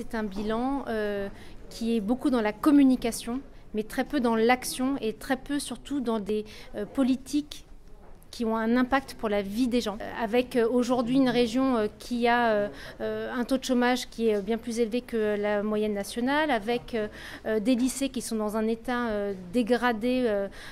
c'est un bilan qui est beaucoup dans la communication, mais très peu dans l'action et très peu surtout dans des politiques qui ont un impact pour la vie des gens. Avec aujourd'hui une région qui a un taux de chômage qui est bien plus élevé que la moyenne nationale, avec des lycées qui sont dans un état dégradé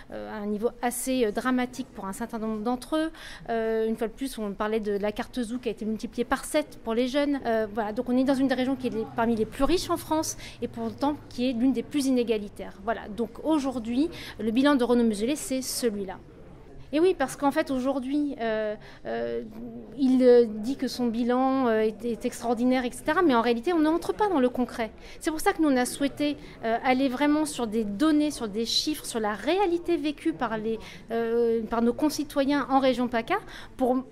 à un niveau assez dramatique pour un certain nombre d'entre eux. Une fois de plus, on parlait de la carte ZOO qui a été multipliée par 7 pour les jeunes. Voilà, donc on est dans une des régions qui est parmi les plus riches en France et pourtant qui est l'une des plus inégalitaires. Voilà, donc aujourd'hui, le bilan de Renaud Muselier, c'est celui-là. Et oui, parce qu'en fait, aujourd'hui, il dit que son bilan est extraordinaire, etc. Mais en réalité, on n'entre pas dans le concret. C'est pour ça que nous, on a souhaité aller vraiment sur des données, sur des chiffres, sur la réalité vécue par nos concitoyens en région PACA pour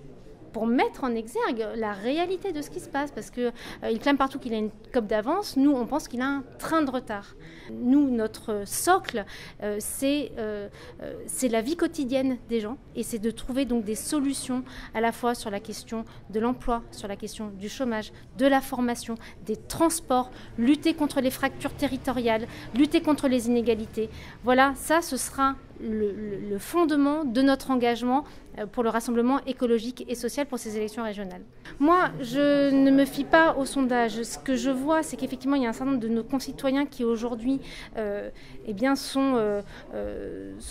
mettre en exergue la réalité de ce qui se passe, parce qu'il clame partout qu'il a une COP d'avance. Nous, on pense qu'il a un train de retard. Nous, notre socle, c'est la vie quotidienne des gens, et c'est de trouver donc des solutions à la fois sur la question de l'emploi, sur la question du chômage, de la formation, des transports, lutter contre les fractures territoriales, lutter contre les inégalités. Voilà, ça, ce sera le fondement de notre engagement pour le rassemblement écologique et social pour ces élections régionales. Moi, je ne me fie pas aux sondages. Ce que je vois, c'est qu'effectivement, il y a un certain nombre de nos concitoyens qui aujourd'hui sont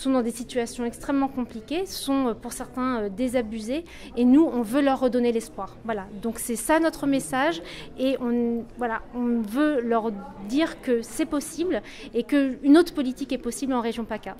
dans des situations extrêmement compliquées, sont pour certains désabusés, et nous, on veut leur redonner l'espoir. Voilà, donc c'est ça notre message, et on veut leur dire que c'est possible et qu'une autre politique est possible en région PACA.